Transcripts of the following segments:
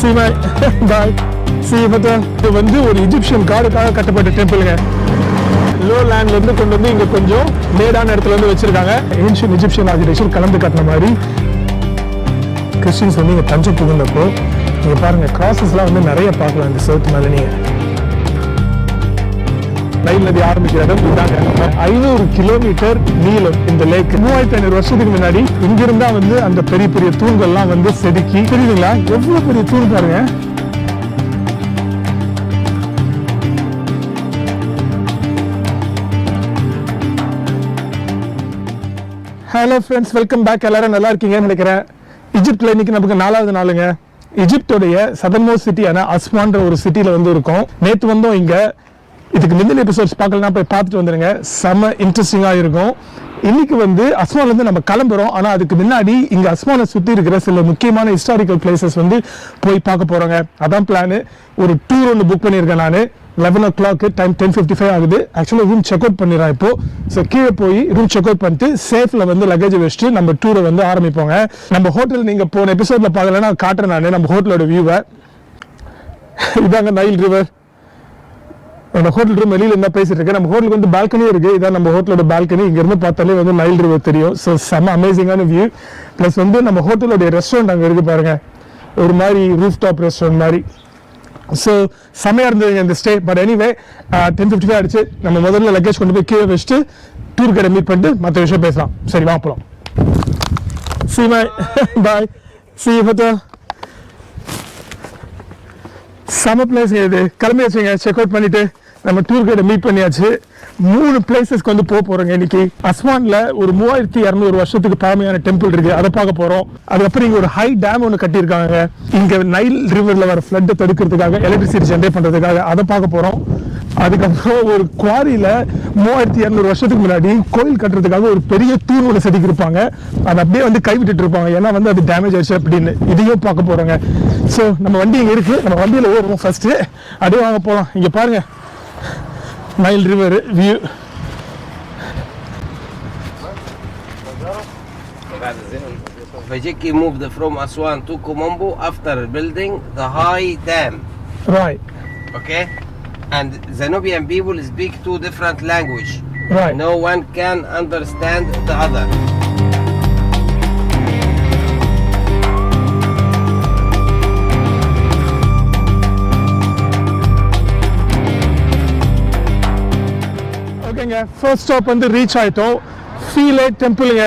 See my bye. See மச்சான், இது வந்து ஒரு இஜிப்சியன் காடுக்காக கட்டப்பட்ட டெம்பிளுங்க. லோ லேண்ட்ல இருந்து கொண்டு வந்து இங்க கொஞ்சம் மேடான இடத்துல இருந்து வச்சிருக்காங்க. ஏன்ஷியன் இஜிப்சியன் ஆர்கிடெக்சர் கலந்து கட்டின மாதிரி. கிறிஸ்டியன்ஸ் வந்து இங்க தஞ்சம் புகுந்தப்போ நீங்க பாருங்க கிராசஸ்லாம் வந்து நிறைய பார்க்கலாம் இந்த சவுத் மேல. நீங்க நைல் நதி ஆரம்பிக்கிற இடம் இதாங்க. 500 கிலோமீட்டர் நீளம் இந்த லேக். 3500 வருஷத்துக்கு முன்னாடி இங்கிருந்தா வந்து அந்த பெரிய பெரிய தூண்கள்லாம் வந்து செதுக்கி, தெரியுதுங்களா எவ்வளவு பெரிய தூண் பாருங்க. Hello friends, welcome back. எல்லாரும் நல்லா இருக்கீங்கன்னு நினைக்கிறேன். ஈஜிப்ட்ல இன்னைக்கு நமக்கு 4வது நாளுங்க. ஈஜிப்டோடைய சதர்மோஸ்ட் சிட்டியான அஸ்வான்ற ஒரு சிட்டில வந்து இருக்கோம். நேற்று வந்தோம் இங்க. இதுக்கு முந்தின எபிசோட்ஸ் பார்க்கலாம், போய் பார்த்துட்டு வந்துருங்க. செம்ம இன்ட்ரெஸ்டிங்காக இருக்கும். இன்னைக்கு வந்து அஸ்மான்லேருந்து நம்ம கிளம்புறோம். ஆனால் அதுக்கு முன்னாடி இங்கே அஸ்மானை சுற்றி இருக்கிற சில முக்கியமான ஹிஸ்டாரிக்கல் பிளேசஸ் வந்து போய் பார்க்க போகிறோங்க. அதான் பிளானு. ஒரு டூர் ஒன்று புக் பண்ணியிருக்கேன் நான். 11 o'clock, டைம் 10:55 ஆகுது. ஆக்சுவலாக ரூம் செக் அவுட் பண்ணிடுறேன் இப்போ. ஸோ கீழே போய் ரூம் செக் அவுட் பண்ணிட்டு சேஃபில் வந்து லக்கேஜ் வச்சுட்டு நம்ம டூரை வந்து ஆரம்பிப்போங்க. நம்ம ஹோட்டல் நீங்கள் போன எபிசோடில் பார்க்கலன்னா காட்டுறேன் நான் நம்ம ஹோட்டலோட வியூவை. இதாங்க நைல் ரிவர். நம்ம ஹோட்டல் ரூம் வெளியில இருந்தா பேசிட்டு இருக்கேன். நம்ம ஹோட்டலுக்கு வந்து பால்கனியும் இருக்கு. இதான் நம்ம ஹோட்டலோட பால்கனி. இங்க இருந்து பார்த்தாலே வந்து நைல் ரிவர் தெரியும். ஸோ செம்ம அமேசிங்கான வியூ. பிளஸ் வந்து நம்ம ஹோட்டலோட ரெஸ்டாரண்ட் அங்கே இருக்கு பாருங்க, ஒரு மாதிரி ரூஃப் டாப் ரெஸ்டாரண்ட் மாதிரி. ஸோ செம்மையா இருந்ததுங்க இந்த ஸ்டே. பட் எனிவே 10:55 ஆயிடுச்சு. நம்ம முதல்ல லக்கேஜ் கொண்டு போய் கீழே வச்சுட்டு டூர் கடை மீட் பண்ணிட்டு மற்ற விஷயம் பேசலாம். சரி வா போலாம். See my bye. See you hotel. செம பிளேஸ் இது. கிளம்பி வச்சுங்க. செக் அவுட் பண்ணிட்டு நம்ம டூர் கைடை மீட் பண்ணியாச்சு. 3 பிளேசஸ்க்கு வந்து போறோங்க இன்னைக்கு. அஸ்வான்ல ஒரு 3200 வருஷத்துக்கு பழமையான டெம்பிள் இருக்கு, அதை பார்க்க போறோம். அதுக்கப்புறம் இங்க ஒரு ஹை டேம் ஒன்று கட்டியிருக்காங்க. இங்க நைல் ரிவர்ல வர ஃப்ளட்டை தடுக்கிறதுக்காக, எலக்ட்ரிசிட்டி ஜென்ரேட் பண்றதுக்காக, அதை பார்க்க போறோம். அதுக்கப்புறம் ஒரு குவாரியில 3200 வருஷத்துக்கு முன்னாடி கோயில் கட்டுறதுக்காக ஒரு பெரிய தூண் ஒன்று செதுக்கி இருப்பாங்க. அதை அப்படியே வந்து கைவிட்டு இருப்பாங்க, ஏன்னா வந்து அது டேமேஜ் ஆயிடுச்சு அப்படின்னு. இதையும் பார்க்க போறோங்க. ஸோ நம்ம வண்டி இங்க இருக்கு. நம்ம வண்டியில ஓடுவோம் ஃபர்ஸ்ட். அப்படியே வாங்க போகலாம். இங்க பாருங்க Nile river view. Fajiki moved from Aswan to Komombo after building the high dam. Right. Okay? And Zenobian people speak 2 different languages. Right. No one can understand the other. ஓகேங்க, ஃபர்ஸ்ட் ஸ்டாப் வந்து reach ஆயிட்டோம். ஃபீலே டெம்பிளுங்க.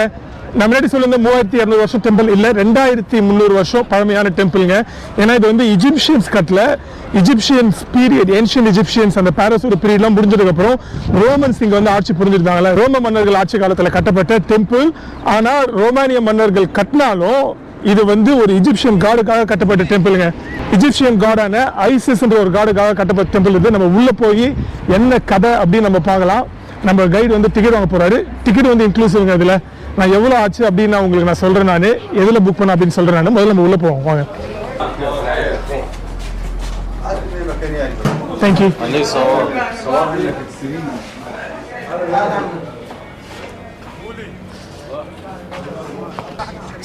நம்ம முன்னாடி சொல்லியிருந்த 3200 வருஷம் temple இல்லை, 2300 வருஷம் பழமையான டெம்பிளுங்க. ஏன்னா இது வந்து இஜிப்சியன்ஸ் கட்டல. இஜிப்சியன்ஸ் பீரியட், ஏன்ஷியன் இஜிப்சியன்ஸ் அந்த பாரசூர் பீரியட்லாம் முடிஞ்சதுக்கு அப்புறம் ரோமன்ஸ் இங்க வந்து ஆட்சி புரிஞ்சிருந்தாங்களே, ரோம மன்னர்கள் ஆட்சி காலத்தில் கட்டப்பட்ட டெம்பிள். ஆனால் ரோமானிய மன்னர்கள் கட்டினாலும் இது வந்து ஒரு இஜிப்சியன் காடுக்காக கட்டப்பட்ட டெம்பிளுங்க. இஜிப்சியன் காடான ஐசிஸ்ன்ற ஒரு காடுக்காக கட்டப்பட்ட டெம்பிள் இது. நம்ம உள்ள போய் என்ன கதை அப்படின்னு நம்ம பார்க்கலாம். நம்ம கைடு வந்து டிக்கெட் வாங்க போறாரு. டிக்கெட் வந்து இன்க்ளூசிவ்ங்க. இதுல நான் எவ்வளவு ஆச்சு அப்படின்னு உங்களுக்கு நான் சொல்றேன். நான் எதுல புக் பண்ண அப்படின்னு சொல்றேன். நான் முதல்ல நம்ம உள்ள போவோம் வாங்க. தேங்க்யூ.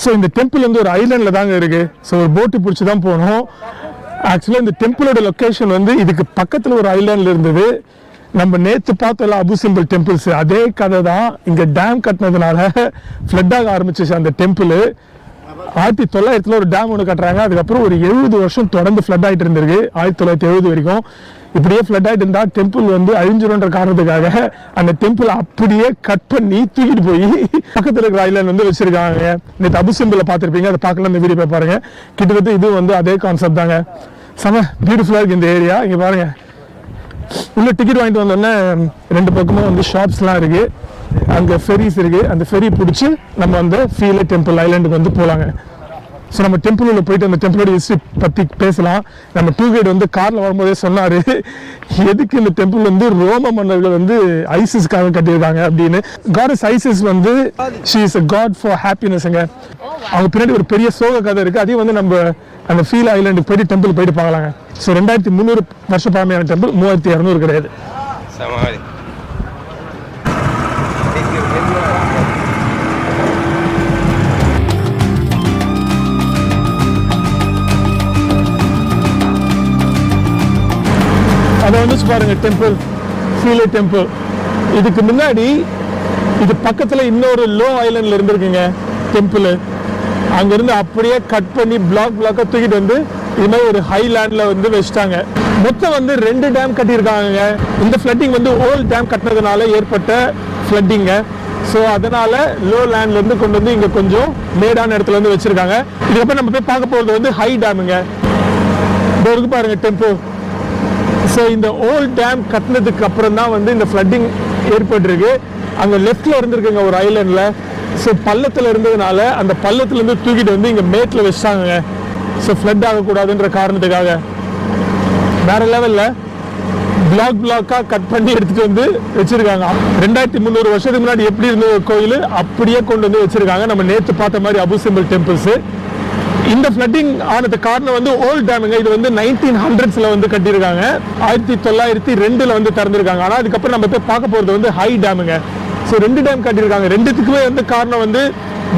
ஸோ இந்த டெம்பிள் வந்து ஒரு ஐலாண்டில் தாங்க இருக்கு. ஸோ ஒரு போட்டு பிடிச்சி தான் போகணும். ஆக்சுவலாக இந்த டெம்பிளோட லொக்கேஷன் வந்து இதுக்கு பக்கத்தில் ஒரு ஐலாண்டில் இருந்தது. நம்ம நேற்று பார்த்தோம்ல அபு சிம்பிள் டெம்பிள்ஸ், அதே கதை தான். இங்கே டேம் கட்டினதுனால ஃப்ளட்டாக ஆரம்பிச்சிச்சு அந்த டெம்பிள். 1900 ஒரு டேம் ஒன்று கட்டுறாங்க. அதுக்கப்புறம் ஒரு 70 வருஷம் தொடர்ந்து ஃப்ளட் ஆகிட்டு இருந்திருக்கு. 1970 வரைக்கும் இப்படியே ஃப்ளட் ஆகிட்டு இருந்தா டெம்பிள் வந்து அழிஞ்சிரும்ன்ற காரணத்துக்காக அந்த டெம்பிள் அப்படியே கட் பண்ணி தூக்கிட்டு போய் பக்கத்தில் இருக்கிற ஐலாண்ட் வந்து வச்சிருக்காங்க. நேற்று அபு சிம்பிளை பார்த்துருப்பீங்க, அதை பார்க்கலாம். இந்த வீடியோ போய் பாருங்க. கிட்டத்தட்ட இது வந்து அதே கான்செப்ட் தாங்க. செம பியூட்டிஃபுல்லாக இருக்கு இந்த ஏரியா. இங்கே பாருங்க, உள்ள டிக்கெட் வாங்கிட்டு வந்தோடனே 2 பக்கமும் வந்து ஷாப்ஸ்லாம் இருக்கு. அங்கே ஃபெரிஸ் இருக்கு. அந்த ஃபெரி பிடிச்சி நம்ம அந்த ஃபீலே டெம்பிள் ஐலாண்டுக்கு வந்து போகலாங்க. ஸோ நம்ம டெம்பிள் உள்ள போயிட்டு அந்த டெம்பிளோட ஹிஸ்ட்ரி பற்றி பேசலாம். நம்ம டூர் கைடு வந்து காரில் வரும்போதே சொன்னார், எதுக்கு இந்த டெம்பிள் வந்து ரோம மன்னர்கள் வந்து ஐசிஸ்க்காக கட்டியிருக்காங்க அப்படின்னு. காடஸ் ஐசிஸ் வந்து she is a god for ஹாப்பினஸ்ங்க. அவங்க பின்னாடி ஒரு பெரிய சோக கதை இருக்குது. அதையும் வந்து நம்ம அந்த ஃபீல் ஐலாண்டுக்கு போயிட்டு டெம்பிள் போயிட்டு பார்க்கலாங்க. ஸோ 2300 வருஷம் பழமையான டெம்பிள், 3200 கிடையாது. பாருங்க டெம்பிள், ஃபீலே டெம்பிள். இதுக்கு முன்னாடி இது பக்கத்துல இன்னொரு லோ ஐலண்ட்ல இருந்திருக்குங்க டெம்பிள். அங்கிருந்து அப்படியே கட் பண்ணி பிளாக்கா தூக்கிட்டு வந்து இது மாதிரி ஒரு ஹைலேண்ட்ல வந்து வச்சுட்டாங்க. மொத்தம் வந்து 2 டேம் கட்டியிருக்காங்க. இந்த ஃப்ளட்டிங் வந்து ஓல்ட் டேம் கட்டினதுனால ஏற்பட்ட ஃப்ளட்டிங்க. ஸோ அதனால லோ லேண்ட்ல இருந்து கொண்டு வந்து இங்க கொஞ்சம் மேடான இடத்துல வந்து வச்சிருக்காங்க. இதுக்கப்புறம் நம்ம போய் பார்க்க போறது வந்து ஹை டேமுங்க. இருக்கு பாருங்க டெம்பிள். ஸோ இந்த ஓல்ட் டேம் கட்டினதுக்கு அப்புறம் தான் வந்து இந்த ஃப்ளட்டிங் ஏற்பட்டிருக்கு. அங்க லெஃப்ட்ல இருந்திருக்குங்க ஒரு ஐலண்ட்ல. ஸோ பள்ளத்துல இருந்ததுனால அந்த பள்ளத்துல இருந்து தூக்கிட்டு வந்து இங்க மேட்ல வச்சாங்க. ஸோ ஃப்ளட் ஆகக்கூடாதுன்ற காரணத்துக்காக வேற லெவல்ல பிளாக்கா கட் பண்ணி எடுத்துட்டு வந்து வச்சிருக்காங்க. 2300 வருஷத்துக்கு முன்னாடி எப்படி இருந்த ஒரு கோயில் அப்படியே கொண்டு வந்து வச்சிருக்காங்க. நம்ம நேற்று பார்த்த மாதிரி அபு சிம்பிள் டெம்பிள்ஸ். இந்த ஃப்ளட்டிங் ஆனது காரணம் வந்து ஓல்ட் டேமுங்க. இது வந்து 1900s வந்து கட்டியிருக்காங்க. 1902 வந்து திறந்திருக்காங்க. ஆனால் அதுக்கப்புறம் நம்ம போய் பார்க்க போறது வந்து ஹை டேமுங்க. ஸோ 2 டேம் கட்டியிருக்காங்க. ரெண்டுத்துக்குமே வந்து காரணம் வந்து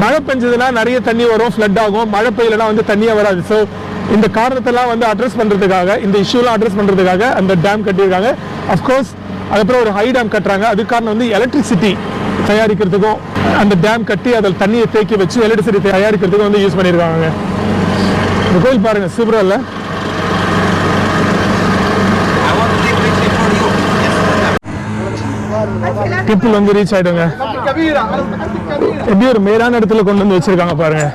மழை பெஞ்சதுன்னா நிறைய தண்ணி வரும், ஃப்ளட் ஆகும். மழை பெய்யலன்னா வந்து தண்ணியே வராது. ஸோ இந்த காரணத்தெல்லாம் வந்து அட்ரஸ் பண்றதுக்காக, இந்த இஷ்யூலாம் அட்ரஸ் பண்றதுக்காக அந்த டேம் கட்டியிருக்காங்க. அஃப்கோர்ஸ் அதுக்கப்புறம் ஒரு ஹை டேம் கட்டுறாங்க. அது காரணம் வந்து எலக்ட்ரிசிட்டி தயாரிக்கிறதுக்கும் அந்த டேம் கட்டி அதில் தண்ணியை தேக்கி வச்சு எலக்ட்ரிசிட்டி தயாரிக்கிறதுக்கும் வந்து யூஸ் பண்ணியிருக்காங்க. இந்த கோயில் பாருங்க சூப்பரா இல்ல? டெம்பிள் வந்து ரீச் ஆயிடுங்க. எப்படி ஒரு மேலான இடத்துல கொண்டு வந்து வச்சிருக்காங்க பாருங்க.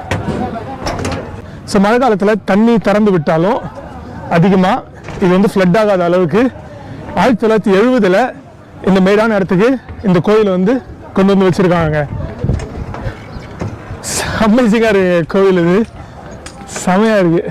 ஸோ மழை காலத்தில் தண்ணி திறந்து விட்டாலும் அதிகமாக இது வந்து ஃப்ளட் ஆகாத அளவுக்கு 1970 இந்த மேடான இடத்துக்கு இந்த கோயிலை வந்து கொண்டு வந்து வச்சிருக்காங்க. அமேசிங்காக இருக்கு கோயில். இது செமையாக இருக்கு.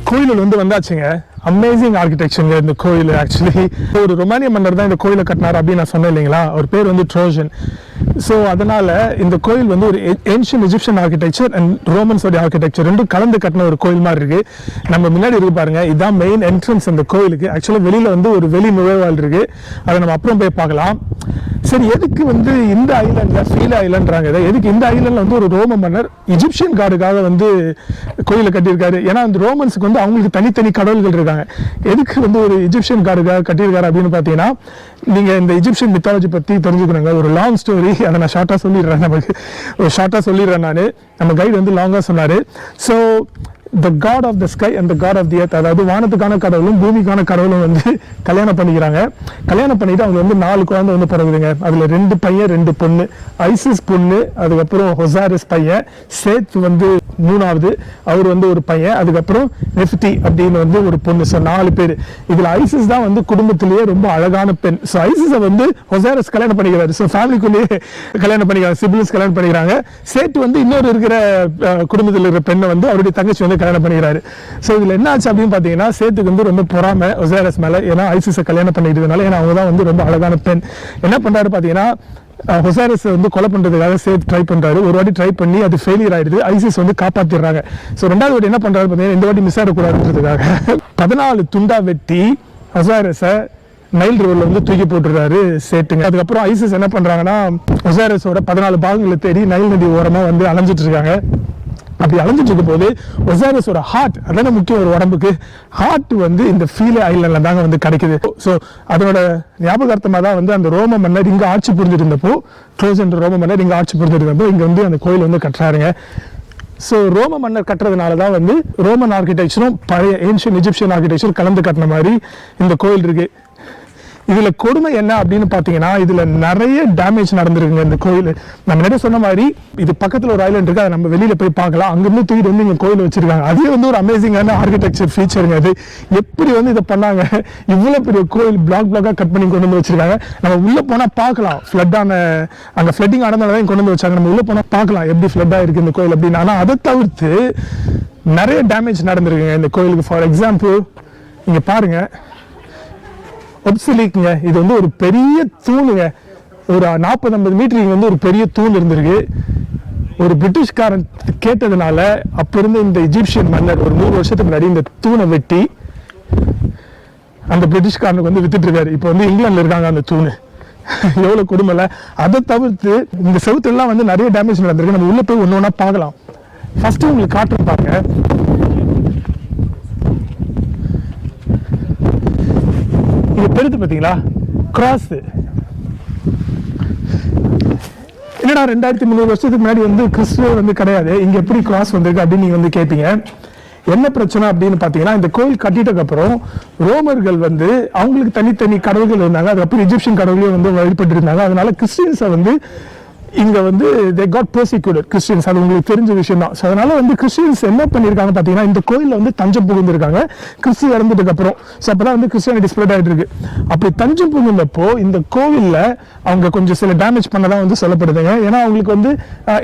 கோயில் வந்து வந்தாச்சுங்க. அமேசிங் ஆர்கிடெக்சருங்க இந்த கோயில். ஆக்சுவலி ஒரு ரொமானிய மன்னர் தான் இந்த கோயிலை கட்டினார் அப்படின்னு நான் சொன்னேன் இல்லைங்களா? அவர் பேர் வந்து ட்ரோஜன். ஸோ அதனால இந்த கோயில் வந்து ஒரு ஏன்ஷியன் எஜிப்சியன் ஆர்கிடெக்சர் அண்ட் ரோமன்ஸோட ஆர்கிடெக்சர் ரெண்டும் கலந்து கட்டின ஒரு கோயில் மாதிரி இருக்கு. நம்ம முன்னாடி இருக்கு பாருங்க, இதுதான் மெயின் என்ட்ரன்ஸ் அந்த கோயிலுக்கு. ஆக்சுவலாக வெளியில வந்து ஒரு வெளி நுழைவால் இருக்கு. அதை நம்ம அப்புறம் போய் பார்க்கலாம். சரி, எதுக்கு வந்து இந்த ஐலண்ட்ல ஃபீலே ஐலண்ட்றாங்க? எதுக்கு இந்த ஐலண்ட்ல வந்து ஒரு ரோம மன்னர் எஜிப்சியன் காடுக்காக வந்து கோயிலை கட்டியிருக்காரு? ஏன்னா அந்த ரோமன்ஸுக்கு வந்து அவங்களுக்கு தனித்தனி கடவுள்கள் இருக்காங்க. எதுக்கு வந்து ஒரு எஜிப்சியன் காடுக்காக கட்டியிருக்காரு அப்படின்னு பார்த்தீங்கன்னா, நீங்க இந்த எஜிப்சியன் மித்தாலஜி பத்தி தெரிஞ்சுக்கணுங்க. ஒரு லாங் ஸ்டோரி, அதை நான் ஷார்ட்டா சொல்லிடுறேன். நான் நம்ம கைடு வந்து லாங்கா சொன்னாரு. So the god of the sky and the god of the earth, அதாவது வானத்துக்கான கடவுளும் பூமிக்கான கடவுளும் வந்து கல்யாணம் பண்ணிக்கிறாங்க. கல்யாணம் பண்ணிட்டு அவங்க வந்து 4 குழந்தை வந்து பிறகுதுங்க. அதுல 2 பையன் 2 பொண்ணு. ஐசிஸ் பொண்ணு, அதுக்கப்புறம் ஹொசாரிஸ் பையன், சேத் வந்து 3வது, அவர் வந்து ஒரு பையன், அதுக்கப்புறம் நெஃப்டி அப்படின்னு வந்து ஒரு பொண்ணு. ஸோ 4 பேர். இதுல ஐசிஸ் தான் வந்து குடும்பத்திலேயே ரொம்ப அழகான பெண். ஸோ ஐசிஸை வந்து ஹொசாரிஸ் கல்யாணம் பண்ணிக்கிறாரு. ஸோ ஃபேமிலிக்குள்ளேயே கல்யாணம் பண்ணிக்கிறாங்க, சிபிலிஸ் கல்யாணம் பண்ணிக்கிறாங்க. சேத் வந்து இன்னொரு இருக்கிற குடும்பத்தில் இருக்கிற பெண்ணை வந்து அவருடைய தங்கச்சி வந்து கல்யாணம் பண்ணிக்கிறாரு. ஸோ இதுல என்ன ஆச்சு அப்படின்னு பாத்தீங்கன்னா, சேத்துக்கு வந்து ரொம்ப பொறாமை ஒசைரஸ் மேல. ஏன்னா ஐசிஸை கல்யாணம் பண்ணிட்டதுனால, ஏன்னா அவங்க தான் வந்து ரொம்ப அழகான பெண். என்ன பண்றாரு பாத்தீங்கன்னா, ஒசைரஸ் வந்து கொலை பண்றதுக்காக சேத் ட்ரை பண்றாரு. ஒரு வாட்டி ட்ரை பண்ணி அது ஃபெயிலியர் ஆயிடுது. ஐசிஸ் வந்து காப்பாத்திடுறாங்க. ஸோ 2வது வாட்டி என்ன பண்றாரு பாத்தீங்கன்னா, இந்த வாட்டி மிஸ் ஆகக்கூடாதுன்றதுக்காக 14 துண்டா வெட்டி ஒசைரஸை நைல் ரிவர்ல வந்து தூக்கி போட்டுறாரு சேட்டுங்க. அதுக்கப்புறம் ஐசிஸ் என்ன பண்றாங்கன்னா, ஒசைரஸோட 14 பாகங்களை தேடி நைல் நதி ஓரமா வந்து அலைஞ்சிட்டு இருக்காங்க. அப்படி அலைஞ்சிட்டு இருக்கும் போது ஒசைரஸோட ஹார்ட், அதான முக்கியம் ஒரு உடம்புக்கு, ஹார்ட் வந்து இந்த ஃபீலே ஐலண்ட்ல தாங்க வந்து கிடைக்குது. ஸோ அதோட ஞாபகார்த்தமா தான் வந்து அந்த ரோம மன்னர் இங்க ஆட்சி புரிஞ்சுட்டு இருந்தப்போ, ட்ரோஜன் ரோம மன்னர் இங்க ஆட்சி புரிஞ்சுட்டு இருந்தப்போ இங்க வந்து அந்த கோயில் வந்து கட்டுறாருங்க. ஸோ ரோம மன்னர் கட்டுறதுனால தான் வந்து ரோமன் ஆர்கிடெக்சரும் பழைய ஏன்ஷியன் எஜிப்சியன் ஆர்கிடெக்சர் கலந்து கட்டின மாதிரி இந்த கோயில் இருக்கு. இதுல கொடுமை என்ன அப்படின்னு பாத்தீங்கன்னா, இதுல நிறைய டேமேஜ் நடந்திருக்குங்க இந்த கோயில். நம்ம முன்னாடி சொன்ன மாதிரி இது பக்கத்துல ஒரு ஐலண்ட் இருக்கு, அதை நம்ம வெளியில போய் பார்க்கலாம். அங்கிருந்து தூக்கிட்டு வந்து இங்க கோயில் வச்சிருக்காங்க. அதே வந்து ஒரு அமேசிங்கான ஆர்கிடெக்சர் ஃபீச்சருங்க. அது எப்படி வந்து இதை பண்ணாங்க? இவ்வளவு பெரிய கோயில் பிளாக்கா கட் பண்ணி கொண்டு வந்து வச்சிருக்காங்க. நம்ம உள்ள போனா பார்க்கலாம், அங்க ஃப்ளட்டிங் ஆனதாலதான் கொண்டு வந்து வச்சாங்க. நம்ம உள்ள போனா பார்க்கலாம் எப்படி ஃப்ளட் ஆயிருக்கு இந்த கோயில் அப்படின்னு. ஆனா அதை தவிர்த்து நிறைய டேமேஜ் நடந்திருக்குங்க இந்த கோயிலுக்கு. ஃபார் எக்ஸாம்பிள் இங்க பாருங்க, ஒப்சிலிக்ங்க, இது வந்து ஒரு பெரிய தூணுங்க. ஒரு 40-50 மீட்டர் இங்க வந்து ஒரு பெரிய தூண் இருந்திருக்கு. ஒரு பிரிட்டிஷ்காரன் கேட்டதுனால அப்ப இருந்த இந்த எஜிப்சியன் மன்னர் ஒரு 100 வருஷத்துக்கு முன்னாடி இந்த தூணை வெட்டி அந்த பிரிட்டிஷ்காரனுக்கு வந்து வித்துட்டு இருக்காரு. இப்போ வந்து இங்கிலாந்துல இருக்காங்க அந்த தூணு. எவ்வளவு கொடுமை இல்லை. அதை தவிர்த்து இந்த செவுத்துலாம் வந்து நிறைய டேமேஜ் நடந்திருக்கு. நம்ம உள்ள போய் ஒன்று ஒன்றா பார்க்கலாம். ஃபர்ஸ்ட் உங்களுக்கு காட்டுறேன் பாருங்க. இது பெருத்து பார்த்தீங்களா கிராஸ். என்னடா 2300 வருஷத்துக்கு முன்னாடி வந்து கிறிஸ்துவ வந்து கிடையாது, இங்க எப்படி கிராஸ் வந்திருக்கு அப்படின்னு நீங்க வந்து கேட்பீங்க. என்ன பிரச்சனை அப்படின்னு பாத்தீங்கன்னா, இந்த கோயில் கட்டிட்டதுக்கு அப்புறம் ரோமர்கள் வந்து அவங்களுக்கு தனித்தனி கடவுள்கள் இருந்தாங்க. அதுக்கப்புறம் எஜிப்சியன் கடவுளையும் வந்து வழிபட்டு இருந்தாங்க. அதனால கிறிஸ்டியன்ஸை வந்து இங்க வந்து they got persecuted கிறிஸ்டியன்ஸ். அது உங்களுக்கு தெரிஞ்ச விஷயம் தான். அதனால வந்து கிறிஸ்டியன்ஸ் என்ன பண்ணிருக்காங்க பாத்தீங்கன்னா, இந்த கோயில்ல வந்து தஞ்சம் புகுந்திருக்காங்க கிறிஸ்து இறந்ததுக்கு அப்புறம். அப்பதான் வந்து கிறிஸ்டியானிட்டி ஸ்ப்ரெட் ஆயிட்டு இருக்கு. அப்படி தஞ்சம் புகுந்தப்போ இந்த கோவில்ல அவங்க கொஞ்சம் சில டேமேஜ் பண்ணதான் வந்து சொல்லப்படுதுங்க. ஏன்னா அவங்களுக்கு வந்து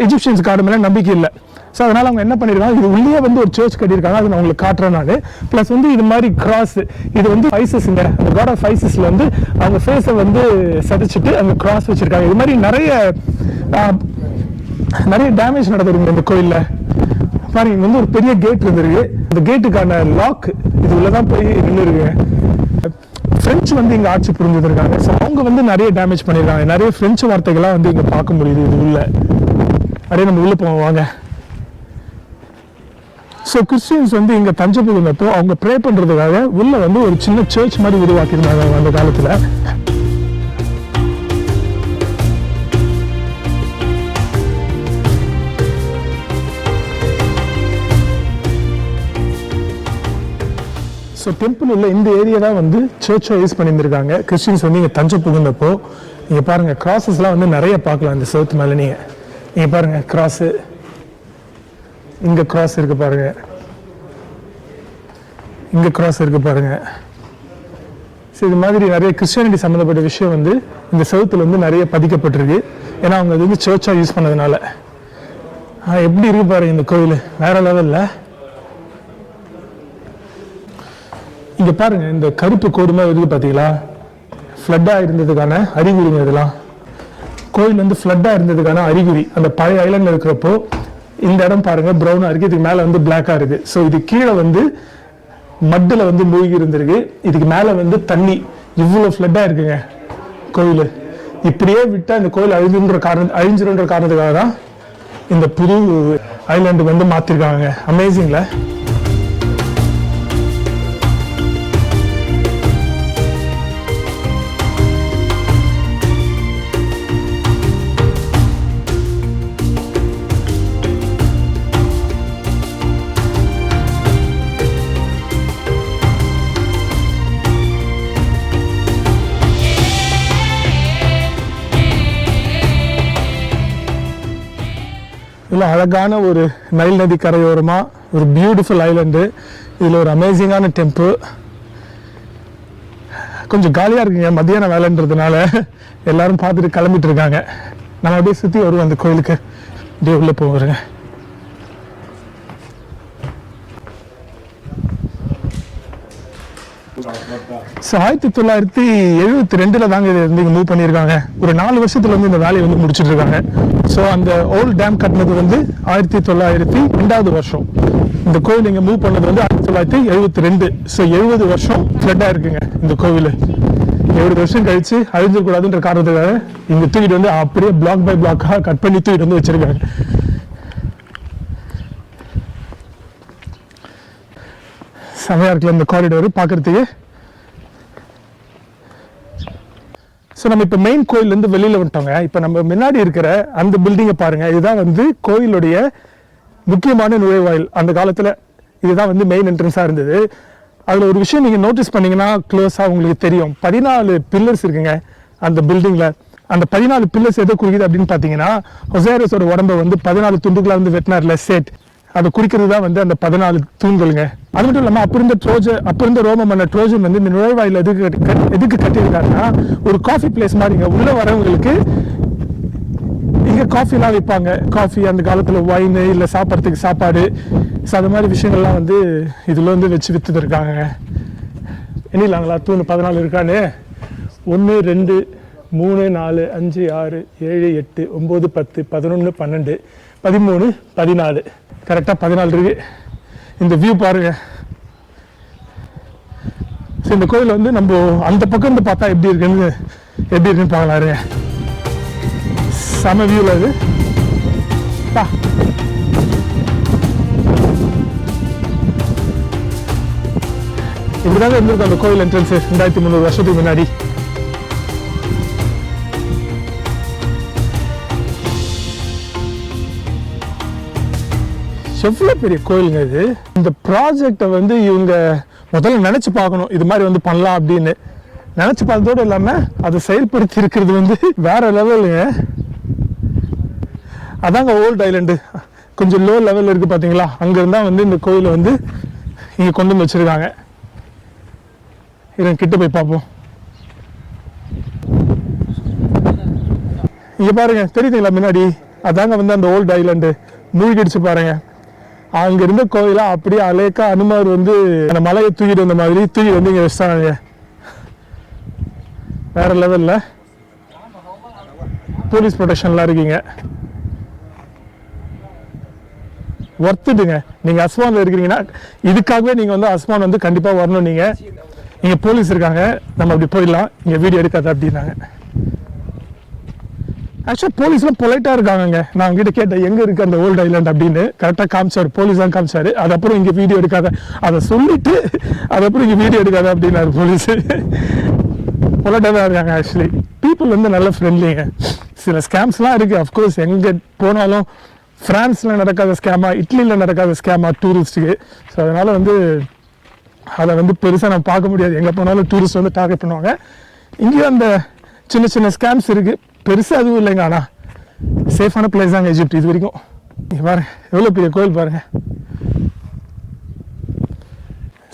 எஜிப்சியன்ஸ் காடு மேல நம்பிக்கை இல்லை. ஸோ அதனால அவங்க என்ன பண்ணிருக்காங்க, இது உள்ளே வந்து ஒரு சர்ச் கட்டியிருக்காங்க. அதை நான் உங்களுக்கு காட்டுறேன் நான். பிளஸ் வந்து இது மாதிரி கிராஸ், இது வந்து ஐசிஸ்ங்க, அந்த காட் ஆஃப் ஐசிஸ்ல வந்து அவங்க ஃபேஸை வந்து சதிச்சுட்டு அங்கே கிராஸ் வச்சிருக்காங்க. இது மாதிரி நிறைய டேமேஜ் நடந்திருக்கு இந்த கோயில்ல. பாருங்க, இங்க வந்து ஒரு பெரிய கேட் இருந்திருக்கு. இந்த கேட்டுக்கான லாக் இது உள்ளதான் போய் நின்று இருக்கு. பிரெஞ்சு வந்து இங்க ஆட்சி புரிஞ்சிருக்காங்க. ஸோ அவங்க வந்து நிறைய டேமேஜ் பண்ணிருக்காங்க. நிறைய பிரெஞ்சு வார்த்தைகள்லாம் வந்து இங்க பார்க்க முடியுது இது உள்ள. அப்படியே நம்ம உள்ள போவோம் வாங்க. ஸோ கிறிஸ்டியன்ஸ் வந்து இங்கே தஞ்சம் புகுந்தப்போ அவங்க ப்ரே பண்ணுறதுக்காக உள்ள வந்து ஒரு சின்ன சர்ச் மாதிரி உருவாக்கியிருந்தாங்க அந்த காலத்தில். ஸோ டெம்பிள் உள்ள இந்த ஏரியா தான் வந்து சர்ச்சாக யூஸ் பண்ணியிருந்திருக்காங்க கிறிஸ்டியன்ஸ் வந்து இங்கே தஞ்சம் புகுந்தப்போ. நீங்கள் பாருங்கள், கிராஸஸ்லாம் வந்து நிறைய பார்க்கலாம் இந்த சவுத் மேலே. நீங்கள் பாருங்கள் கிராஸு, இங்க கிராஸ் இருக்கு பாருங்க, இங்க கிராஸ் இருக்கு பாருங்க. இது மாதிரி நிறைய கிறிஸ்டியானிட்டி சம்மந்தப்பட்ட விஷயம் வந்து இந்த சவுத்துல வந்து நிறைய பதிக்கப்பட்டிருக்கு. ஏன்னா அவங்க அது வந்து சர்ச்சா யூஸ் பண்ணதுனால. எப்படி இருக்கு பாருங்க இந்த கோயில், வேற லெவல்ல. இங்க பாருங்க, இந்த கருப்பு கோடுமா இருக்கு பாத்தீங்களா, ஃப்ளட்டா இருந்ததுக்கான அறிகுறிங்க இதெல்லாம். கோயில் வந்து ஃப்ளட்டா இருந்ததுக்கான அறிகுறி. அந்த பழைய ஐலண்ட்ல இருக்கிறப்போ இந்த இடம் பாருங்க ப்ரௌனா இருக்கு, இதுக்கு மேல வந்து பிளாக்கா இருக்கு. ஸோ இது கீழே வந்து மட்டில் வந்து மூழ்கி இருந்திருக்கு, இதுக்கு மேல வந்து தண்ணி. இவ்வளவு ஃப்ளட்டா இருக்குங்க கோயில். இப்படியே விட்டா இந்த கோயில் அழிஞ்சிருன்ற காரணத்துக்காக தான் இந்த புது ஐலாண்டு வந்து மாத்திருக்காங்க. அமேசிங்ல. அழகான ஒரு நைல் நதி கரையோரமா ஒரு பியூட்டிஃபுல் ஐலண்டு. இதுல ஒரு அமேசிங்கான டெம்பிள். கொஞ்சம் காலியா இருக்குங்க, மத்தியான வேலைன்றதுனால எல்லாரும் பார்த்துட்டு கிளம்பிட்டு இருக்காங்க. நம்ம அப்படியே சுத்தி வருவோம் அந்த கோயிலுக்கு. அப்படியே உள்ள போகிறேங்க. ஸோ 1972 தாங்க இது வந்து இங்கே மூவ் பண்ணியிருக்காங்க. ஒரு 4 வருஷத்துல வந்து இந்த வேலையை வந்து முடிச்சுட்டு இருக்காங்க. ஸோ அந்த ஓல்டு டேம் கட்டினது வந்து 1902 வருஷம். இந்த கோவில் இங்கே மூவ் பண்ணது வந்து 1972. ஸோ 70 வருஷம் ஃப்ளட்டாக இருக்குங்க இந்த கோவில். 70 வருஷம் கழிச்சு அழிஞ்சிடக்கூடாதுன்ற காரணத்துக்காக இங்கே தூக்கிட்டு வந்து அப்படியே பிளாக் பை பிளாக்காக கட் பண்ணி தூக்கிட்டு வந்து வச்சிருக்காங்க. செமையா இருக்குல்ல இந்த காரிடோர் பார்க்கறதுக்கு. ஸோ நம்ம இப்போ மெயின் கோயிலேருந்து வெளியில் வந்துட்டோங்க. இப்போ நம்ம முன்னாடி இருக்கிற அந்த பில்டிங்கை பாருங்க. இதுதான் வந்து கோயிலுடைய முக்கியமான நுழைவாயில். அந்த காலத்தில் இதுதான் வந்து மெயின் என்ட்ரன்ஸாக இருந்தது. அதில் ஒரு விஷயம் நீங்கள் நோட்டீஸ் பண்ணீங்கன்னா க்ளோஸாக உங்களுக்கு தெரியும். 14 பில்லர்ஸ் இருக்குங்க அந்த பில்டிங்கில். அந்த 14 பில்லர்ஸ் எதை குறிக்குது அப்படின்னு பார்த்தீங்கன்னா, ஒசேரஸோட உடம்பை வந்து 14 துண்டுகளாக வந்து வெட்டினார்ல சேட், அதை குறிக்கிறது தான் வந்து அந்த 14 தூண்களுங்க. அது மட்டும் இல்லாமல் அப்போ இருந்த ரோம மன்னர் ட்ரோஜன் வந்து இந்த நுழைவாயில் எதுக்கு கட்டியிருக்காருன்னா, ஒரு காஃபி பிளேஸ் மாதிரிங்க. உள்ள வரவங்களுக்கு இங்கே காஃபிலாம் வைப்பாங்க. காஃபி அந்த காலத்தில் ஒயின் இல்லை சாப்பிட்றதுக்கு சாப்பாடு. ஸோ அது மாதிரி விஷயங்கள்லாம் வந்து இதில் வந்து வச்சு வித்துட்டு இருக்காங்க. எண்ணிலாங்களா தூண் 14 இருக்கான்னு? 1 2 3 4 5 6 7 8 9 10 11 12 13 14 கரெக்டாக 14 இருக்கு. இந்த வியூ பாருங்க. ஸோ இந்த கோயில் வந்து நம்ம அந்த பக்கம் இருந்து பார்த்தா எப்படி இருக்குன்னு பார்க்கலாம். செம வியூவில் இது. இப்படிதாங்க இருந்திருக்கும் அந்த கோயில் என்ட்ரன்ஸ் 2300 வருஷத்துக்கு முன்னாடி. எவ்வளவு பெரிய கோயிலுங்க இது. இந்த ப்ராஜெக்டை வந்து இவங்க முதல்ல நினைச்சு பார்க்கணும், இது மாதிரி வந்து பண்ணலாம் அப்படின்னு நினைச்சு பார்த்ததோடு இல்லாம அதை செயல்படுத்தி இருக்கிறது வந்து வேற லெவலுங்க. அதாங்க ஓல்டு ஐலண்டு, கொஞ்சம் லோ லெவல் இருக்கு பாத்தீங்களா, அங்க இருந்தா வந்து இந்த கோயிலை வந்து இங்க கொண்டு வந்து வச்சிருக்காங்க. இவங்க கிட்ட போய் பார்ப்போம். இங்க பாருங்க, தெரியுதுங்களா முன்னாடி, அதாங்க வந்து அந்த ஓல்டு ஐலண்டு. மூழ்கிடுச்சு பாருங்க. அங்க இருந்த கோயிலா அப்படியே அலேக்கா அனுமார் வந்து அந்த மலையை தூக்கிட்டு வந்த மாதிரி தூக்கி வந்து இங்க வச்சிட்டாங்க. வேற லெவல்ல போலீஸ் ப்ரொடெக்ஷன்லாம் இருக்கீங்க. ஒர்த்துடுங்க. நீங்க அஸ்மான்ல இருக்கிறீங்கன்னா இதுக்காகவே நீங்க வந்து அஸ்மான் வந்து கண்டிப்பா வரணும். நீங்க போலீஸ் இருக்காங்க, நம்ம அப்படி போயிடலாம், இங்க வீடியோ எடுக்காத அப்படின்னாங்க. ஆக்சுவலாக போலீஸ்லாம் பொலைட்டாக இருக்காங்க. நான் அவங்ககிட்ட கேட்டேன் எங்கே இருக்குது அந்த ஓல்டு ஐலாண்ட் அப்படின்னு. கரெக்டாக காமிச்சார், போலீஸ் தான் காமிச்சாரு. அதுக்கப்புறம் இங்கே வீடியோ எடுக்காத, அதை சொல்லிட்டு அதுக்கப்புறம் இங்கே வீடியோ எடுக்காத அப்படின்னாரு போலீஸ். பொலைட்டாக தான் இருக்காங்க. ஆக்சுவலி பீப்புள் வந்து நல்ல ஃப்ரெண்ட்லிங்க. சில ஸ்கேம்ஸ்லாம் இருக்குது அஃப்கோர்ஸ், எங்கே போனாலும். ஃப்ரான்ஸில் நடக்காத ஸ்கேமா, இட்லியில் நடக்காத ஸ்கேமா டூரிஸ்ட்டுக்கு. ஸோ அதனால் வந்து அதை வந்து பெருசாக நம்ம பார்க்க முடியாது. எங்கே போனாலும் டூரிஸ்ட் வந்து டார்கெட் பண்ணுவாங்க. இங்கேயும் அந்த சின்ன சின்ன ஸ்கேம்ஸ் இருக்குது, பெருசாக அதுவும் இல்லைங்க. ஆனால் சேஃபான பிளேஸ் தாங்க எஜிப்ட் இது வரைக்கும். பாருங்க எவ்வளோ பெரிய கோயில் பாருங்க.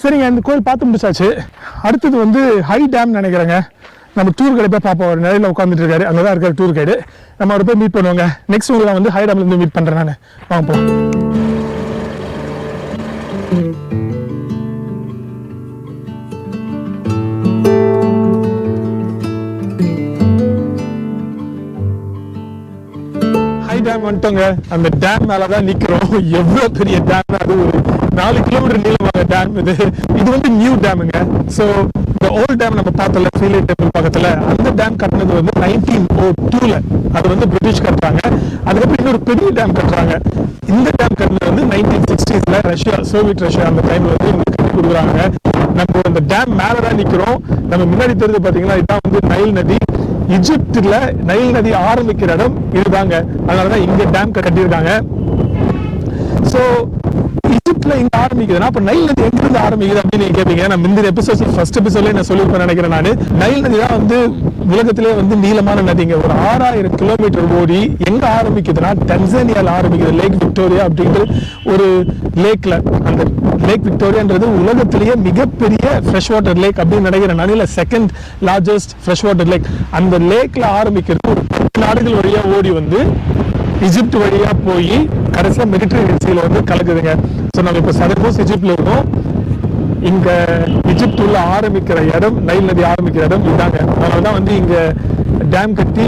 சரிங்க, இந்த கோயில் பார்த்து முடிச்சாச்சு. அடுத்தது வந்து ஹை டேம் நினைக்கிறேங்க. நம்ம டூர் கைடு போய் பார்ப்போம். அவர் நிலையில் உட்காந்துட்டு இருக்காரு, அங்கே தான் இருக்காரு டூர் கைடு. நம்ம அவரை போய் மீட் பண்ணுவாங்க. நெக்ஸ்ட் உங்களுக்கு நான் வந்து ஹை டேம்லேருந்து மீட் பண்ணுறேன் நான். வாங்க போகலாம். டேம் வந்துட்டோங்க. அந்த டேம் மேலதான் நிக்கிறோம். எவ்வளவு பெரிய டேம், அது ஒரு 4 கிலோமீட்டர் நீளமாக டேம் இது. இது வந்து நியூ டேமுங்க. ஸோ இந்த ஓல்ட் டேம் நம்ம பார்த்தோம்ல ஃபீலே டெம்பிள் பக்கத்துல, அந்த டேம் கட்டினது வந்து 1902ல. அது வந்து பிரிட்டிஷ் கட்டுறாங்க. அதுக்கப்புறம் இன்னொரு பெரிய டேம் கட்டுறாங்க. இந்த டேம் கட்டினது வந்து 1960ஸ்ல ரஷ்யா, சோவியத் ரஷ்யா அந்த டைம்ல வந்து இவங்க கட்டி கொடுக்குறாங்க. நம்ம அந்த டேம் மேலதான் நிக்கிறோம். நம்ம முன்னாடி தெரிஞ்சு பாத்தீங்கன்னா இதான் வந்து நைல் நதி. இஜிப்ட்ல நைல் நதி ஆரம்பிக்கிற இடம் இதுதாங்க. அதனாலதான் இங்க டேம் கட்டியிருக்காங்க. சோ இஜிப்ட்ல இங்க ஆரம்பிக்குதுன்னா அப்ப நைல் நதி எங்க இருந்து ஆரம்பிக்குது அப்படின்னு நீங்க கேட்பீங்க. நான் முந்தின எபிசோட் ஃபர்ஸ்ட் எபிசோட்ல நான் சொல்லிருப்பேன் நினைக்கிறேன். நான் நைல் நதி தான் வந்து உலகத்திலே வந்து நீளமான நதிங்க. ஒரு 6000 கிலோமீட்டர் ஓடி எங்க ஆரம்பிக்குதுன்னா டன்சானியால ஆரம்பிக்குது. லேக் விக்டோரியா அப்படிங்கிற ஒரு லேக்ல. அந்த லேக் விக்டோரியான்றது உலகத்திலேயே மிகப்பெரிய ஃப்ரெஷ் வாட்டர் லேக் அப்படின்னு நினைக்கிறேன். நான் second largest fresh water lakh. அந்த லேக்ல ஆரம்பிக்கிறது ஒரு 10 நாடுகள் வழியா ஓடி வந்து இஜிப்ட் வழியா போய் கடைசியா மெடிட்டரேனியன் சீல வந்து கலக்குதுங்க. ஸோ நம்ம இப்போ சதர்போஸ் இஜிப்ட்ல இருக்கோம். இங்க இஜிப்ட் உள்ள ஆரம்பிக்கிற இடம், நைல் நதி ஆரம்பிக்கிற இடம் இதாங்க. அதனாலதான் வந்து இங்க டேம் கட்டி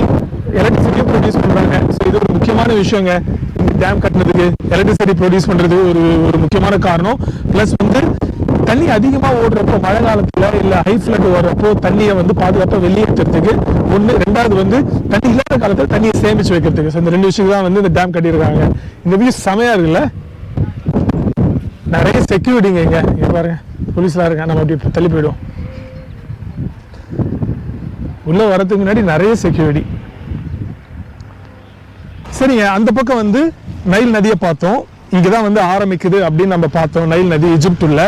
எலக்ட்ரிசிட்டியும் ப்ரொடியூஸ் பண்றாங்க. ஸோ இது ஒரு முக்கியமான விஷயங்க. டேம் கட்டினதுக்கு எலக்ட்ரிசிட்டி ப்ரொடியூஸ் பண்றது ஒரு முக்கியமான காரணம். பிளஸ் வந்து தண்ணி அதிகமா ஓடுறப்போ, மழை காலத்துல இல்ல ஹை ஃப்ளட் வர்றப்போ தண்ணியை வந்து பாதுகாப்பா வெளியேற்றதுக்கு ஒண்ணு. ரெண்டாவது வந்து தண்ணி இல்லாத காலத்துல தண்ணியை சேமிச்சு வைக்கிறதுக்கு. இந்த 2 விஷயம் தான் வந்து இந்த டேம் கட்டியிருக்காங்க. இந்த வியூ செமையா இருக்குல்ல. நிறைய செக்யூரிட்டிங்க இங்க பாருங்க, போலீஸ்லாம் இருக்காங்க. நம்ம அப்படி தள்ளி போயிடுவோம். உள்ள வரதுக்கு முன்னாடி நிறைய செக்யூரிட்டி. சரிங்க, அந்த பக்கம் வந்து நைல் நதியை பார்த்தோம். இங்கதான் வந்து ஆரம்பிக்குது அப்படின்னு நம்ம பார்த்தோம். நைல் நதி இஜிப்ட் உள்ள.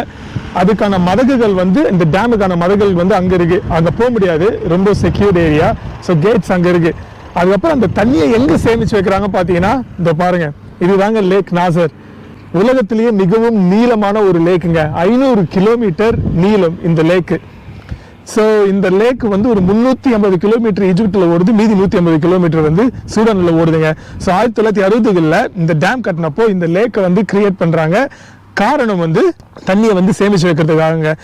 அதுக்கான மதகுகள் வந்து இந்த டேமுக்கான மதகுகள் வந்து அங்க இருக்கு. அங்க போக முடியாது, ரொம்ப செக்யூர்ட் ஏரியா. ஸோ கேட்ஸ் அங்க இருக்கு. அதுக்கப்புறம் அந்த தண்ணியை எங்க சேமிச்சு வைக்கிறாங்க பாத்தீங்கன்னா இந்த பாருங்க, இதுதாங்க லேக் நாசர். உலகத்திலேயே மிகவும் நீளமான ஒரு லேக்குங்க. 500 கிலோமீட்டர் நீளம் இந்த லேக்கு. ஸோ இந்த லேக் வந்து ஒரு 350 கிலோமீட்டர் இஜிப்ட்ல ஓடுது, மீதி 150 கிலோமீட்டர் வந்து சூடான்ல ஓடுதுங்க. ஸோ 1960களில் இந்த டேம் கட்டினப்போ இந்த லேக்கை வந்து கிரியேட் பண்றாங்க. காரணம் வந்து தண்ணியை வந்து சேமிச்சு வைக்கிறதுக்காக.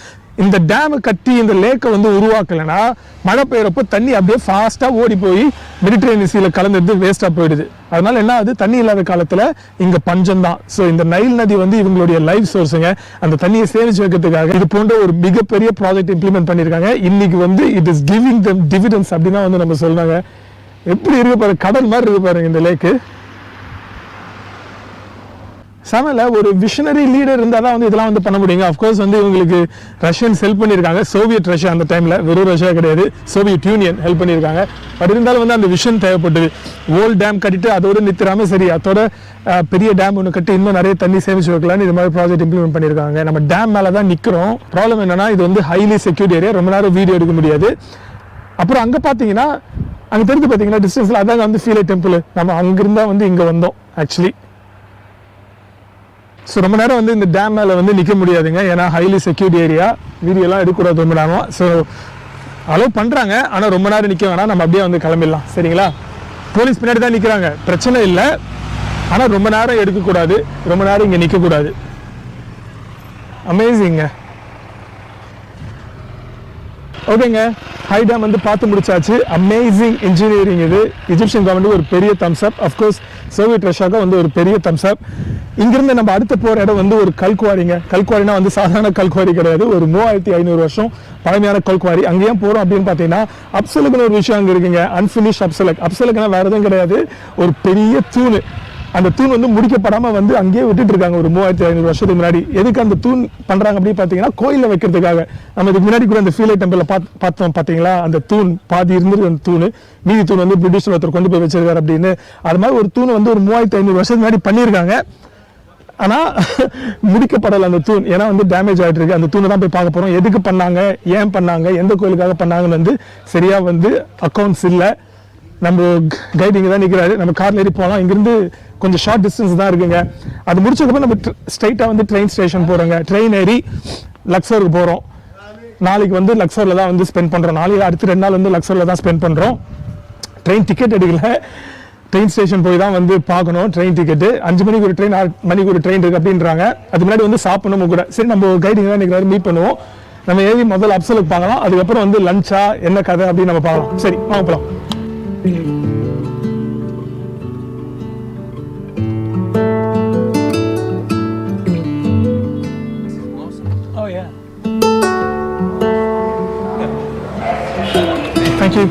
இந்த டேமை கட்டி இந்த லேக்கை வந்து உருவாக்கலைன்னா மழை பெய்யறப்போ தண்ணி அப்படியே ஃபாஸ்ட்டாக ஓடி போய் மெடிட்ரேனியன் சீல கலந்துட்டு வேஸ்ட்டாக போயிடுது. அதனால என்ன ஆகுது, தண்ணி இல்லாத காலத்தில் இங்கே பஞ்சம் தான். ஸோ இந்த நைல் நதி வந்து இவங்களுடைய லைஃப் சோர்ஸுங்க. அந்த தண்ணியை சேமிச்சு வைக்கிறதுக்காக இது போன்ற ஒரு மிகப்பெரிய ப்ராஜெக்ட் இம்ப்ளிமெண்ட் பண்ணியிருக்காங்க. இன்னைக்கு வந்து it is giving them dividends அப்படின்னா வந்து நம்ம சொல்றாங்க. எப்படி இருக்கு பாருங்க, கடல் மாதிரி இருக்கு பாருங்க இந்த லேக்கு. சமையல ஒரு விஷனரி லீடர் இருந்தால் தான் வந்து இதெல்லாம் வந்து பண்ண முடியுங்க. அஃப்கோர்ஸ் வந்து இவங்களுக்கு ரஷ்யன்ஸ் ஹெல்ப் பண்ணியிருக்காங்க. சோவியட் ரஷ்யா அந்த டைமில், வெறும் ரஷ்யா கிடையாது, சோவியட் யூனியன் ஹெல்ப் பண்ணியிருக்காங்க. பட் இருந்தாலும் வந்து அந்த விஷன் தேவைப்பட்டது. ஓல்ட் டேம் கட்டிட்டு அதோட நிறுத்தாம சரி அதோட பெரிய டேம் ஒன்று கட்டி இன்னும் நிறைய தண்ணி சேமிச்சு வைக்கலான்னு இது மாதிரி ப்ராஜெக்ட் இம்ப்ளிமெண்ட் பண்ணியிருக்காங்க. நம்ம டேம் மேலே தான் நிற்கிறோம். ப்ராப்ளம் என்னன்னா இது வந்து ஹைலி செக்யூர்ட் ஏரியா, ரொம்ப நேரம் வீடியோ எடுக்க முடியாது. அப்புறம் அங்கே பார்த்தீங்கன்னா, அங்கே தெரிஞ்சு பார்த்தீங்கன்னா டிஸ்டன்ஸில் அதாங்க வந்து ஃபீலை டெம்பிள். நம்ம அங்கிருந்தா வந்து இங்கே வந்தோம் ஆக்சுவலி. ஸோ ரொம்ப நேரம் வந்து இந்த டேம் மேலே வந்து நிற்க முடியாதுங்க, ஏன்னா ஹைலி செக்யூர்ட் ஏரியா, வீடியோலாம் எடுக்கக்கூடாது ரொம்ப நேரம். ஸோ அலோவ் பண்ணுறாங்க, ஆனால் ரொம்ப நேரம் நிற்க வேணாம், நம்ம அப்படியே வந்து கிளம்பிடலாம். சரிங்களா? போலீஸ் பின்னாடி தான் நிற்கிறாங்க, பிரச்சனை இல்லை. ஆனால் ரொம்ப நேரம் எடுக்கக்கூடாது, ரொம்ப நேரம் இங்கே நிற்கக்கூடாது. அமேசிங்க. ஓகேங்க, ஹை டேம் வந்து பார்த்து முடிச்சாச்சு. அமேசிங் இன்ஜினியரிங் இது. இஜிப்சியன் கவர்மெண்ட் ஒரு பெரிய தம்ஸ் அப். அஃப்கோர்ஸ் சோவியட் ரஷ்யாவுக்கு வந்து ஒரு பெரிய தம்ஸ் அப். இங்கிருந்து நம்ம அடுத்த போகிற இடம் வந்து ஒரு கல்குவாரிங்க. கல்குவாரினா வந்து சாதாரண கல்குவாரி கிடையாது, ஒரு 3500 வருஷம் பழமையான கல்குவாரி. அங்கே ஏன் போகிறோம் அப்படின்னு பார்த்தீங்கன்னா, அப்சலுக்குன்னு ஒரு விஷயம் அங்கே இருக்குங்க. அன்ஃபினிஷ் அப்சலக். அப்சலுக்குன்னா வேறு எதுவும் கிடையாது, ஒரு பெரிய தூண். அந்த தூண் வந்து முடிக்கப்படாமல் வந்து அங்கேயே விட்டுட்டு இருக்காங்க ஒரு 3500 வருஷத்துக்கு முன்னாடி. எதுக்கு அந்த தூண் பண்ணுறாங்க அப்படின்னு பார்த்தீங்கன்னா, கோயிலில் வைக்கிறதுக்காக. நம்ம இதுக்கு முன்னாடி கூட அந்த ஃபீலை டெம்பிளில் பார்த்தோம் பார்த்தீங்களா, அந்த தூண் பாதி இருந்துருக்கு. அந்த தூண் மீதி தூண் வந்து பிரிட்டிஷ் ஒருத்தர் கொண்டு போய் வச்சிருக்காரு அப்படின்னு. அது மாதிரி ஒரு தூண் வந்து ஒரு 3500 வருஷத்துக்கு முன்னாடி பண்ணியிருக்காங்க. ஆனால் முடிக்கப்படலை அந்த தூண், ஏன்னா வந்து டேமேஜ் ஆகிட்டு இருக்கு. அந்த தூணை தான் போய் பார்க்க போகிறோம். எதுக்கு பண்ணாங்க, ஏன் பண்ணாங்க, எந்த கோயிலுக்காக பண்ணாங்கன்னு வந்து சரியாக வந்து அக்கௌண்ட்ஸ் இல்லை. நம்ம கைடு இங்கே தான் நிற்கிறாரு, நம்ம கார்ல ஏறி போகலாம். இங்கிருந்து கொஞ்சம் ஷார்ட் டிஸ்டன்ஸ் தான் இருக்குங்க. அது முடிச்சதுக்கப்புறம் நம்ம ஸ்ட்ரைட்டாக வந்து ட்ரெயின் ஸ்டேஷன் போகிறோங்க. ட்ரெயின் ஏறி லக்ஸோருக்கு போகிறோம். நாளைக்கு வந்து லக்ஸோரில் தான் வந்து ஸ்பெண்ட் பண்ணுறோம். நாளைக்கு அடுத்து 2 நாள் வந்து லக்ஸோரில் தான் ஸ்பெண்ட் பண்ணுறோம். ட்ரெயின் டிக்கெட் எடுக்கல, ட்ரெயின் ஸ்டேஷன் போய் தான் வந்து பார்க்கணும் ட்ரெயின் டிக்கெட்டு. 5 மணிக்கு ஒரு ட்ரெயின், 6 மணிக்கு ஒரு ட்ரெயின் இருக்குது அப்படின்றாங்க. அது முன்னாடி வந்து சாப்பிடணும் கூட. சரி, நம்ம கைடிங் தான் நிற்கிறாரு, மீட் பண்ணுவோம். நம்ம ஏறி முதல்ல அப்சலுக்கு பார்க்கலாம், அதுக்கப்புறம் வந்து லஞ்சா என்ன கதை அப்படின்னு நம்ம பார்க்கலாம். சரி, வாங்க போகலாம். Thank you.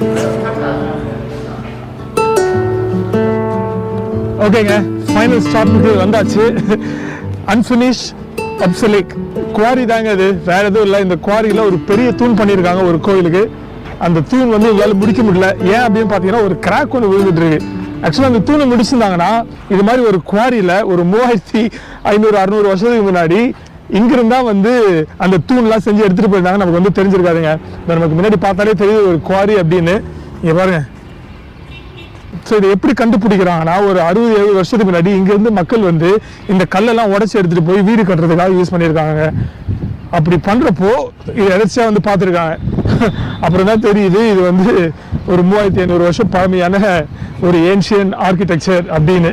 ஓகேங்க, ஃபைனல் ஸ்டாப்புக்கு வந்தாச்சு. அன்ஃபினிஷ் அப்சலிக் குவாரி தாங்க இது, வேற எதுவும் இல்லை. இந்த குவாரியில் ஒரு பெரிய தூண் பண்ணியிருக்காங்க ஒரு கோயிலுக்கு. அந்த தூண் வந்து இவங்களால முடிக்க முடியல. ஏன் அப்படின்னு பார்த்தீங்கன்னா, ஒரு கிராக் ஒன்று விழுந்துட்டு இருக்கு. ஆக்சுவலாக அந்த தூணை முடிச்சிருந்தாங்கன்னா, இது மாதிரி ஒரு குவாரியில் ஒரு 3500-600 வருஷத்துக்கு முன்னாடி இங்கிருந்தா வந்து அந்த தூண்லாம் செஞ்சு எடுத்துகிட்டு போயிருந்தாங்க. நமக்கு வந்து தெரிஞ்சிருக்காதுங்க. நமக்கு முன்னாடி பார்த்தாலே தெரியுது ஒரு குவாரி அப்படின்னு. இங்கே பாருங்க. ஸோ இதை எப்படி கண்டுபிடிக்கிறாங்கன்னா, ஒரு 60-70 வருஷத்துக்கு முன்னாடி இங்கேருந்து மக்கள் வந்து இந்த கல்லெல்லாம் உடச்சி எடுத்துகிட்டு போய் வீடு கட்டுறதுக்காக யூஸ் பண்ணியிருக்காங்க. அப்படி பண்ணுறப்போ இது எதர்ச்சியாக வந்து பார்த்துருக்காங்க. அப்புறம் தான் தெரியுது இது வந்து ஒரு 3500 வருஷம் பழமையான ஒரு ஏன்ஷியன் ஆர்கிடெக்சர் அப்படின்னு.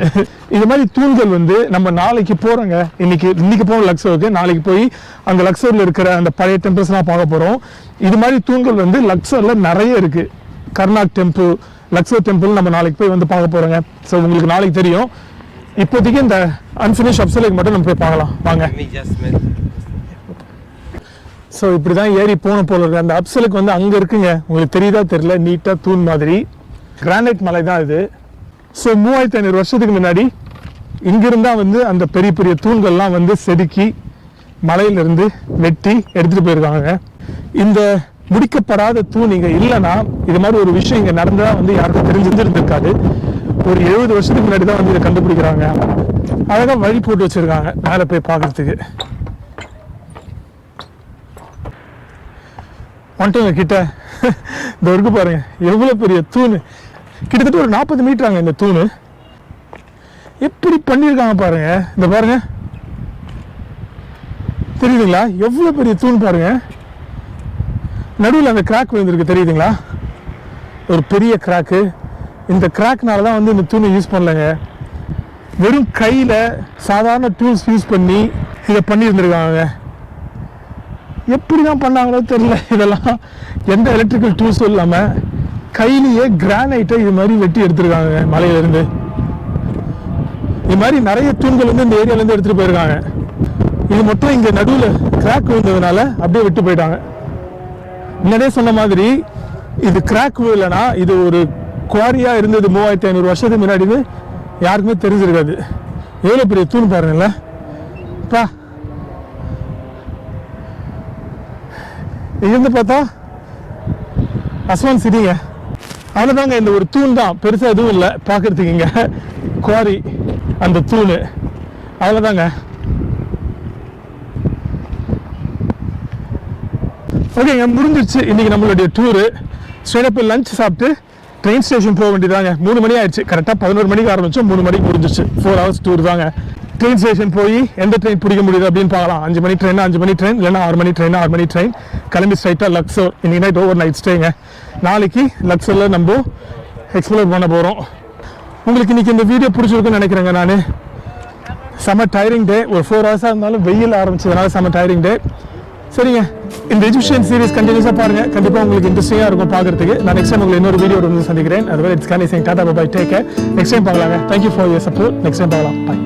இது மாதிரி தூண்கள் வந்து நம்ம நாளைக்கு போகிறோங்க. இன்னைக்கு போகிற லக்ஸோருக்கு, நாளைக்கு போய் அந்த லக்ஸோரில் இருக்கிற அந்த பழைய டெம்பிள்ஸ்லாம் பார்க்க போகிறோம். இது மாதிரி தூண்கள் வந்து லக்ஸோரில் நிறைய இருக்குது. கர்நாக் டெம்பிள், லக்ஸோர் டெம்பிள் நம்ம நாளைக்கு போய் வந்து பார்க்க போகிறோங்க. ஸோ உங்களுக்கு நாளைக்கு தெரியும். இப்போதைக்கு இந்த அன்ஃபினிஷ் அப்சலுக்கு மட்டும் நம்ம போய் பார்க்கலாம் வாங்க. ஸோ இப்படி தான் ஏறி போன போல இருக்கு. அந்த அப்சலுக்கு வந்து அங்கே இருக்குங்க, உங்களுக்கு தெரியுதா தெரியல, நீட்டாக தூண் மாதிரி கிரானைட் மலை தான் இது. ஸோ 3500 வருஷத்துக்கு முன்னாடி இங்கிருந்தா வந்து அந்த பெரிய பெரிய தூண்கள்லாம் வந்து செதுக்கி மலையிலிருந்து வெட்டி எடுத்துகிட்டு போயிருக்காங்க. இந்த முடிக்கப்படாத தூண் இங்கே இல்லைன்னா இது மாதிரி ஒரு விஷயம் இங்கே நடந்ததாக வந்து யாருக்கும் தெரிஞ்சிருந்துருக்காது. ஒரு 70 வருஷத்துக்கு முன்னாடி தான் வந்து இதை கண்டுபிடிக்கிறாங்க. அழகாக வழி போட்டு வச்சுருக்காங்க மேலே போய் பார்க்குறதுக்கு. வந்துட்டோங்க கிட்ட. இந்த இருக்கு பாருங்க, எவ்வளோ பெரிய தூண். கிட்டத்தட்ட ஒரு 40 மீட்டராங்க இந்த தூண். எப்படி பண்ணியிருக்காங்க பாருங்க. இந்த பாருங்க, தெரியுதுங்களா எவ்வளோ பெரிய தூண் பாருங்க. நடுவில் அந்த கிராக் விழுந்திருக்கு, தெரியுதுங்களா, ஒரு பெரிய கிராக்கு. இந்த கிராக்னால தான் வந்து இந்த தூணை யூஸ் பண்ணலங்க. வெறும் கையில் சாதாரண டூல்ஸ் யூஸ் பண்ணி இதை பண்ணியிருந்துருக்காங்க. எப்படி தான் பண்ணாங்களோ தெரியல. இதெல்லாம் எந்த எலக்ட்ரிக்கல் டூல்ஸும் இல்லாமல் கையிலேயே கிரானைட்டை இது மாதிரி வெட்டி எடுத்துருக்காங்க மலையிலேருந்து. இது மாதிரி நிறைய தூண்கள் வந்து இந்த ஏரியாலேருந்து எடுத்துகிட்டு போயிருக்காங்க. இது மட்டும் இங்கே நடுவில் கிராக் விழுந்ததுனால அப்படியே விட்டு போயிட்டாங்க. முன்னாடியே சொன்ன மாதிரி இது கிராக் விழலைன்னா இது ஒரு குவாரியாக இருந்தது 3500 வருஷத்துக்கு முன்னாடின்னு யாருக்குமே தெரிஞ்சிருக்காது. எவ்வளோ பெரிய தூண் பாருங்கள்ல பா. இருந்து பார்த்தா அஸ்வான் சிட்டிங்க. அவ்வளோதாங்க, இந்த ஒரு தூண் தான், பெருசாக எதுவும் இல்லை பார்க்குறதுக்கு. இங்கே குவாரி அந்த தூண் அவ்வளோதாங்க. ஓகேங்க, முடிஞ்சிருச்சு இன்னைக்கு நம்மளுடைய டூரு. ஸ்ட்ரெயிட்டாக போய் லஞ்ச் சாப்பிட்டு ட்ரெயின் ஸ்டேஷன் போக வேண்டியதாங்க. 3 மணி ஆயிடுச்சு. கரெக்டாக 11 மணிக்கு ஆரம்பிச்சோம், 3 மணிக்கு முடிஞ்சிச்சு. 4 hours டூர் தாங்க. ட்ரெயின் ஸ்டேஷன் போய் எந்த ட்ரெயின் பிடிக்க முடியுது அப்படின்னு பார்க்கலாம். 5 மணி ட்ரெயின் 5 மணி ட்ரெயின், இல்லைன்னா 6 மணி ட்ரெயின் 6 மணி ட்ரெயின் கிளம்பி ஸ்ட்ரைட்டாக லக்ஸோர். இன்னைக்கு நைட் ஓவர் நைட் ஸ்டேங்க. நாளைக்கு லக்ஸோரில் நம்ம எக்ஸ்ப்ளோர் பண்ண போகிறோம். உங்களுக்கு இன்னைக்கு இந்த வீடியோ பிடிச்சிருக்குன்னு நினைக்கிறேங்க. நான் செம்ம டயரிங் டே. ஒரு 4 hours இருந்தாலும் வெயில் ஆரம்பிச்சதுனால செம்ம டயரிங் டே. சரிங்க, இந்த எஜிப்ஷியன் சீரிஸ் கண்டினியூஸாக பாருங்கள். கண்டிப்பாக உங்களுக்கு இன்ட்ரெஸ்டிங்காக இருக்கும் பார்க்குறதுக்கு. நான் நெக்ஸ்ட் டைம் உங்களை இன்னொரு வீடியோ வந்து சந்திக்கிறேன். அதுவரை it's Ken saying tata bye take care. Next time பார்க்கலாங்க. Thank you for your support. Next time பார்க்கலாம். பாய்.